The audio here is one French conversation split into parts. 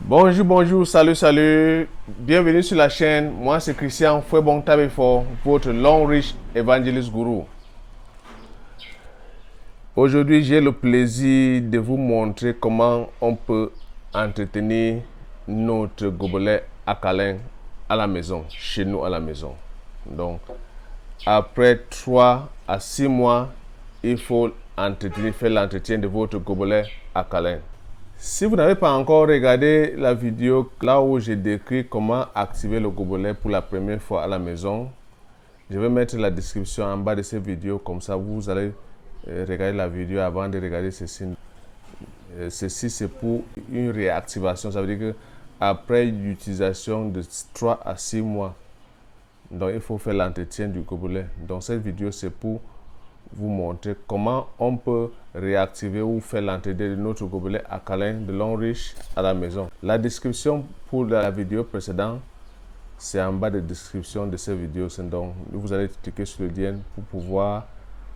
Bonjour, bonjour, salut, salut. Bienvenue sur la chaîne. Moi, c'est Christian Fouebon Tabefo, votre long riche évangéliste gourou. Aujourd'hui, j'ai le plaisir de vous montrer comment on peut entretenir notre gobelet alcalin à la maison, chez nous à la maison. Donc, après 3 à 6 mois, il faut faire l'entretien de votre gobelet alcalin. Si vous n'avez pas encore regardé la vidéo là où j'ai décrit comment activer le gobelet pour la première fois à la maison, je vais mettre la description en bas de cette vidéo, comme ça vous allez regarder la vidéo avant de regarder ceci. Ceci c'est pour une réactivation, ça veut dire que après l'utilisation de 3 à 6 mois, donc il faut faire l'entretien du gobelet. Donc cette vidéo c'est pour vous montrer comment on peut réactiver ou faire l'entrée de notre gobelet alcalin de long riche à la maison. La description pour la vidéo précédente, c'est en bas de description de cette vidéo. Donc, vous allez cliquer sur le lien pour pouvoir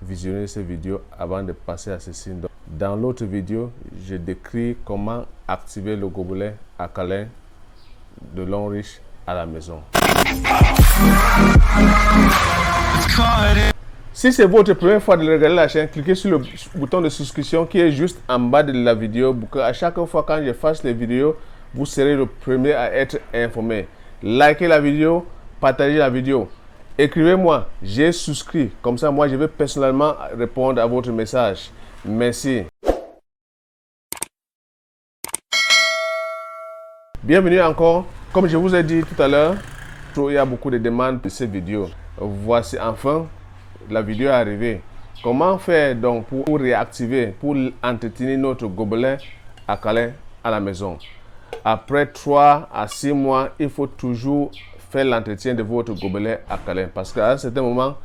visionner cette vidéo avant de passer à ceci. Donc, dans l'autre vidéo, je décris comment activer le gobelet alcalin de long riche à la maison. Si c'est votre première fois de regarder la chaîne, cliquez sur le bouton de souscription qui est juste en bas de la vidéo pour qu'à chaque fois quand je fasse les vidéos, vous serez le premier à être informé. Likez la vidéo, partagez la vidéo. Écrivez-moi, j'ai souscrit. Comme ça, moi, je vais personnellement répondre à votre message. Merci. Bienvenue encore. Comme je vous ai dit tout à l'heure, il y a beaucoup de demandes pour cette vidéo. Voici enfin la vidéo est arrivée. Comment faire donc pour réactiver, pour entretenir notre gobelet alcalin à la maison? Après 3 à 6 mois, il faut toujours faire l'entretien de votre gobelet alcalin parce qu'à un certain moment,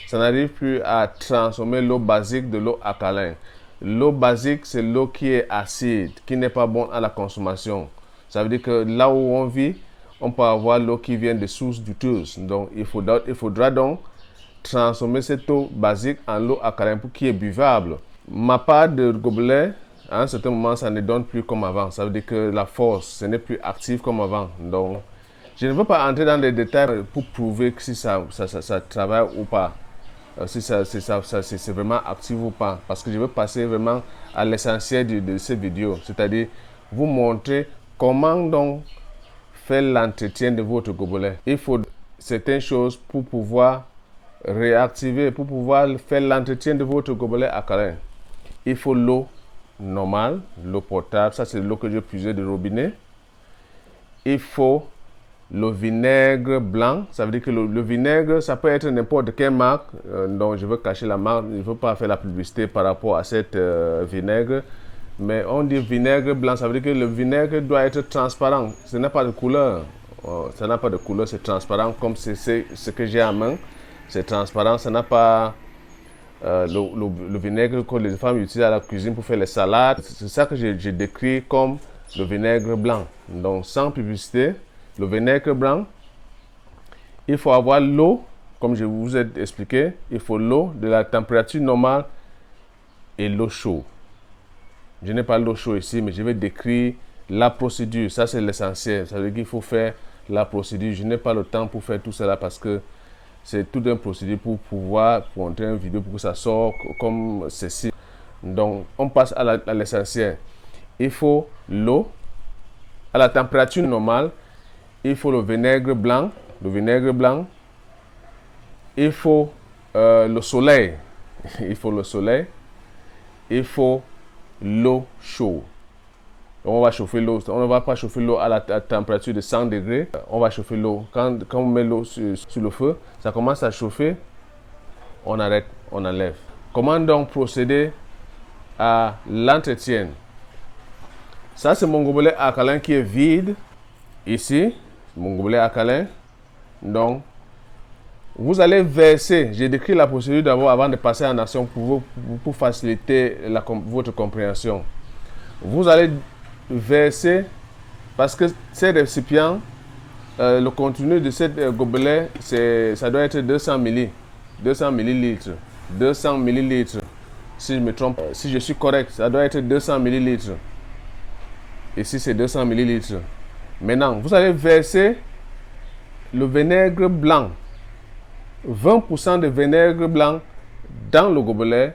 ça n'arrive plus à transformer l'eau basique de l'eau alcalin. L'eau basique, c'est l'eau qui est acide, qui n'est pas bonne à la consommation. Ça veut dire que là où on vit, on peut avoir l'eau qui vient de sources douteuses. Donc, il faudra donc transformer cette eau basique en l'eau alcalin qui est buvable. Ma part de gobelet, à un certain moment, ça ne donne plus comme avant. Ça veut dire que la force, ce n'est plus actif comme avant. Donc, je ne veux pas entrer dans les détails pour prouver que si ça travaille ou pas. Si c'est vraiment actif ou pas. Parce que je veux passer vraiment à l'essentiel de cette vidéo. C'est-à-dire, vous montrer comment donc faire l'entretien de votre gobelet. Il faut certaines choses pour pouvoir réactiver, pour pouvoir faire l'entretien de votre gobelet alcalin. Il faut l'eau normale, l'eau potable, ça c'est l'eau que j'ai puisée de robinet. Il faut le vinaigre blanc, ça veut dire que le vinaigre, ça peut être n'importe quelle marque, donc je veux cacher la marque, je ne veux pas faire la publicité par rapport à cette vinaigre, mais on dit vinaigre blanc, ça veut dire que le vinaigre doit être transparent, ce n'a pas de couleur, ça n'a pas de couleur, c'est transparent comme c'est ce que j'ai en main. C'est transparent, ça n'a pas le vinaigre que les femmes utilisent à la cuisine pour faire les salades. C'est ça que j'ai décrit comme le vinaigre blanc. Donc, sans publicité, le vinaigre blanc, il faut avoir l'eau, comme je vous ai expliqué, il faut l'eau de la température normale et l'eau chaude. Je n'ai pas l'eau chaude ici, mais je vais décrire la procédure. Ça, c'est l'essentiel. Ça veut dire qu'il faut faire la procédure. Je n'ai pas le temps pour faire tout cela parce que c'est tout un procédé pour pouvoir montrer une vidéo pour que ça sorte comme ceci. Donc, on passe à l'essentiel. Il faut l'eau à la température normale. Il faut le vinaigre blanc. Il faut le soleil. Il faut le soleil. Il faut l'eau chaude. On va chauffer l'eau. On ne va pas chauffer l'eau à la température de 100 degrés. On va chauffer l'eau. Quand on met l'eau sur le feu, ça commence à chauffer. On arrête, on enlève. Comment donc procéder à l'entretien? Ça, c'est mon gobelet alcalin qui est vide. Ici, mon gobelet alcalin. Donc, vous allez verser. J'ai décrit la procédure d'abord avant de passer en action pour faciliter votre compréhension. Vous allez verser, parce que ces récipients, le contenu de cette gobelet, ça doit être 200 millilitres. 200 millilitres. Si je me trompe, si je suis correct, ça doit être 200 millilitres. Ici, c'est 200 millilitres. Maintenant, vous allez verser le vinaigre blanc. 20% de vinaigre blanc dans le gobelet.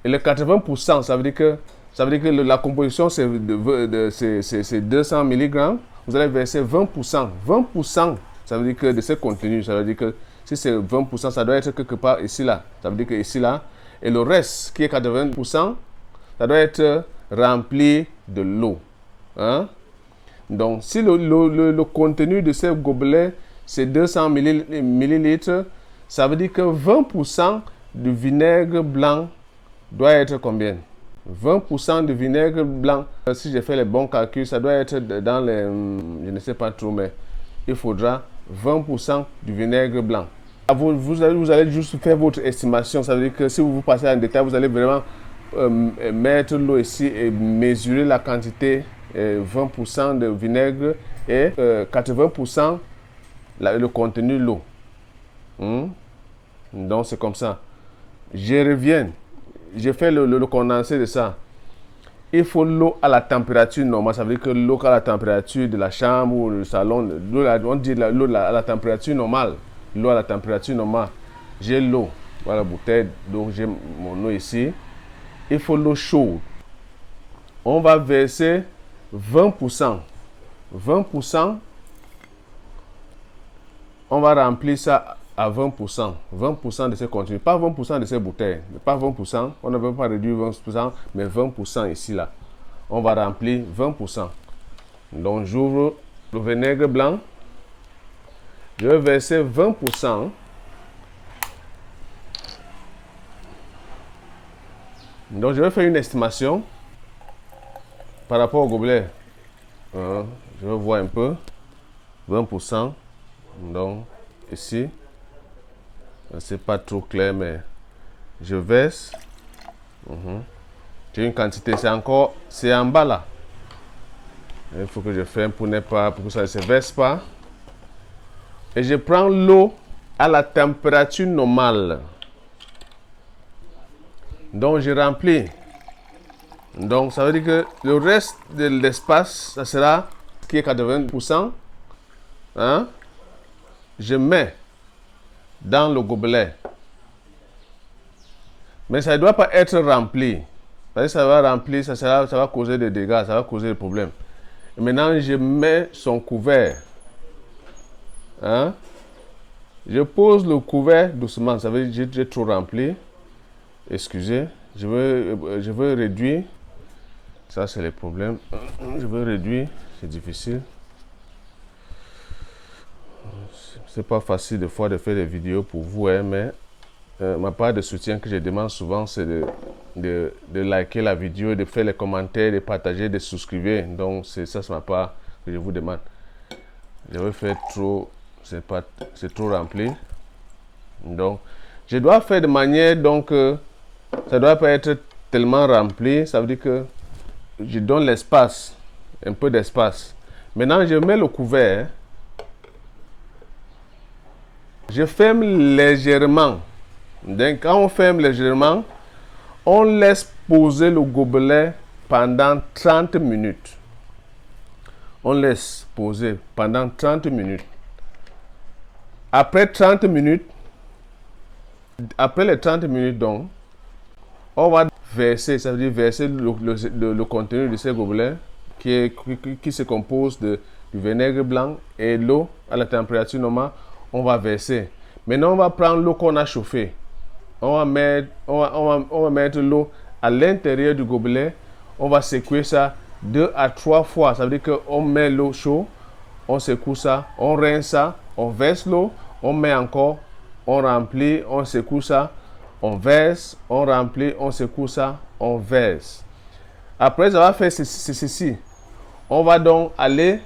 Et le 80%, ça veut dire que la composition, c'est 200 mg. Vous allez verser 20%. 20%, ça veut dire que de ce contenu, ça veut dire que si c'est 20%, ça doit être quelque part ici, là. Ça veut dire que ici, là. Et le reste, qui est 80%, ça doit être rempli de l'eau. Hein? Donc, si le contenu de ce gobelet, c'est 200 millilitres, ça veut dire que 20% du vinaigre blanc doit être combien? 20% de vinaigre blanc. Si j'ai fait les bons calculs, ça doit être dans les... Je ne sais pas trop, mais il faudra 20% du vinaigre blanc. Vous allez juste faire votre estimation. Ça veut dire que si vous passez en détail, vous allez vraiment mettre l'eau ici et mesurer la quantité, 20% de vinaigre et 80% le contenu de l'eau. Donc c'est comme ça. Je reviens. J'ai fait le condensé de ça. Il faut l'eau à la température normale. Ça veut dire que l'eau à la température de la chambre ou le salon. On dit l'eau à la température normale. L'eau à la température normale. J'ai l'eau. Voilà la bouteille. Donc j'ai mon eau ici. Il faut l'eau chaude. On va verser 20%. 20%. On va remplir ça à 20%. 20% de ce contenu. Pas 20% de ces bouteilles. Pas 20%. On ne veut pas réduire 20%, mais 20% ici, là. On va remplir 20%. Donc, j'ouvre le vinaigre blanc. Je vais verser 20%. Donc, je vais faire une estimation par rapport au gobelet. Je vais voir un peu. 20%. Donc, ici. C'est pas trop clair, mais je verse. J'ai une quantité. C'est en bas là. Il faut que je ferme pour que ça ne se verse pas. Et je prends l'eau à la température normale. Donc, je remplis. Donc, ça veut dire que le reste de l'espace, ça sera qui est 80%. Hein? Je mets dans le gobelet. Mais ça ne doit pas être rempli. Parce que ça va remplir, ça va causer des dégâts, ça va causer des problèmes. Et maintenant, je mets son couvert. Hein? Je pose le couvert doucement. Ça veut dire que j'ai trop rempli. Excusez. Je veux réduire. Ça, c'est le problème. Je veux réduire. C'est difficile. C'est pas facile des fois de faire des vidéos pour vous, hein, mais ma part de soutien que je demande souvent, c'est de liker la vidéo, de faire les commentaires, de partager, de souscrire. Donc, c'est ma part que je vous demande. Je vais faire trop, c'est trop rempli. Donc, je dois faire de manière, donc, ça ne doit pas être tellement rempli. Ça veut dire que je donne l'espace, un peu d'espace. Maintenant, je mets le couvert. Je ferme légèrement. Donc, quand on ferme légèrement, on laisse poser le gobelet pendant 30 minutes. On laisse poser pendant 30 minutes. Après 30 minutes, après les 30 minutes, donc, on va verser, ça veut dire verser le contenu de ce gobelet qui se compose du vinaigre blanc et l'eau à la température normale. On va verser. Maintenant, on va prendre l'eau qu'on a chauffée. On va mettre l'eau à l'intérieur du gobelet. On va secouer ça 2 à 3 fois. Ça veut dire qu'on met l'eau chaude, on secoue ça, on rince ça, on verse l'eau, on met encore, on remplit, on secoue ça, on verse, on remplit, on secoue ça, on verse. Après avoir fait ceci, on va donc aller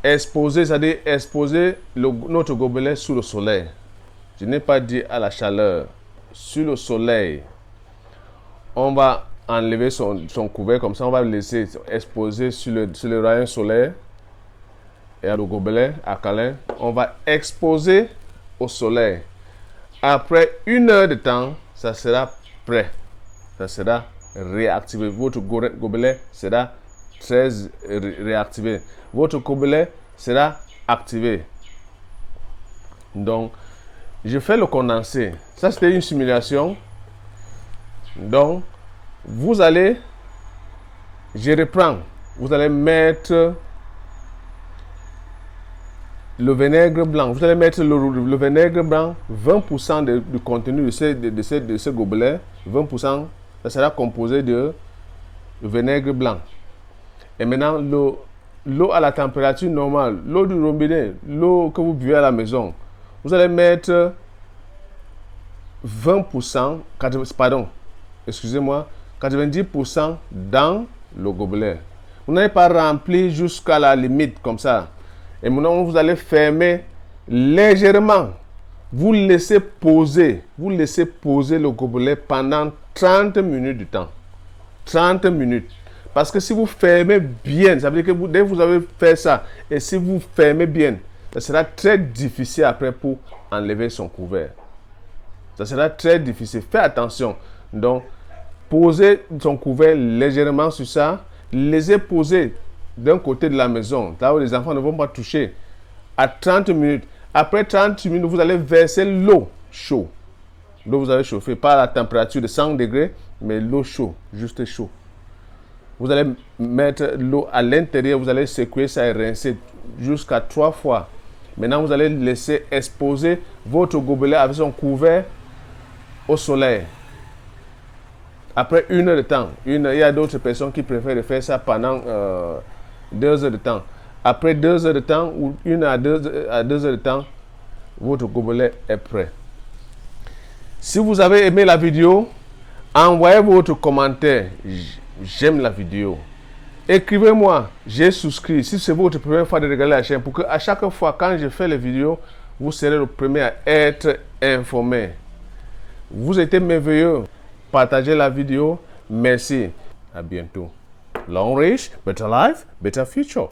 exposer, c'est-à-dire exposer notre gobelet sous le soleil. Je n'ai pas dit à la chaleur. Sur le soleil. On va enlever son couvert comme ça. On va le laisser exposer sur le rayon solaire. Et le gobelet à câlin, on va exposer au soleil. Après 1 heure de temps, ça sera prêt. Ça sera réactivé. Votre gobelet sera 13 réactivé. Votre gobelet sera activé. Donc, je fais le condensé. Ça, c'était une simulation. Donc, vous allez, je reprends. Vous allez mettre le vinaigre blanc. Vous allez mettre le vinaigre blanc, 20% du contenu de ce gobelet. 20%, ça sera composé de vinaigre blanc. Et maintenant, l'eau à la température normale, l'eau du robinet, l'eau que vous buvez à la maison, vous allez mettre 20%, pardon, excusez-moi, 90% dans le gobelet. Vous n'allez pas remplir jusqu'à la limite comme ça. Et maintenant, vous allez fermer légèrement. Vous laissez poser le gobelet pendant 30 minutes de temps. 30 minutes. Parce que si vous fermez bien, ça veut dire que dès que vous avez fait ça, et si vous fermez bien, ça sera très difficile après pour enlever son couvert. Ça sera très difficile. Faites attention. Donc, posez son couvert légèrement sur ça. Laissez poser d'un côté de la maison, là où les enfants ne vont pas toucher, à 30 minutes. Après 30 minutes, vous allez verser l'eau chaude. L'eau, vous allez chauffer, pas à la température de 100 degrés, mais l'eau chaude, juste chaud. Vous allez mettre l'eau à l'intérieur, vous allez secouer ça et rincer jusqu'à 3 fois. Maintenant, vous allez laisser exposer votre gobelet avec son couvert au soleil. Après 1 heure de temps, il y a d'autres personnes qui préfèrent faire ça pendant 2 heures de temps. Après 2 heures de temps, ou 1 à 2 heures de temps, votre gobelet est prêt. Si vous avez aimé la vidéo, envoyez votre commentaire. J'aime la vidéo. Écrivez-moi, j'ai souscrit. Si c'est votre première fois de regarder la chaîne, pour que à chaque fois quand je fais les vidéos, vous serez le premier à être informé. Vous êtes merveilleux. Partagez la vidéo. Merci. À bientôt. Long range, better life, better future.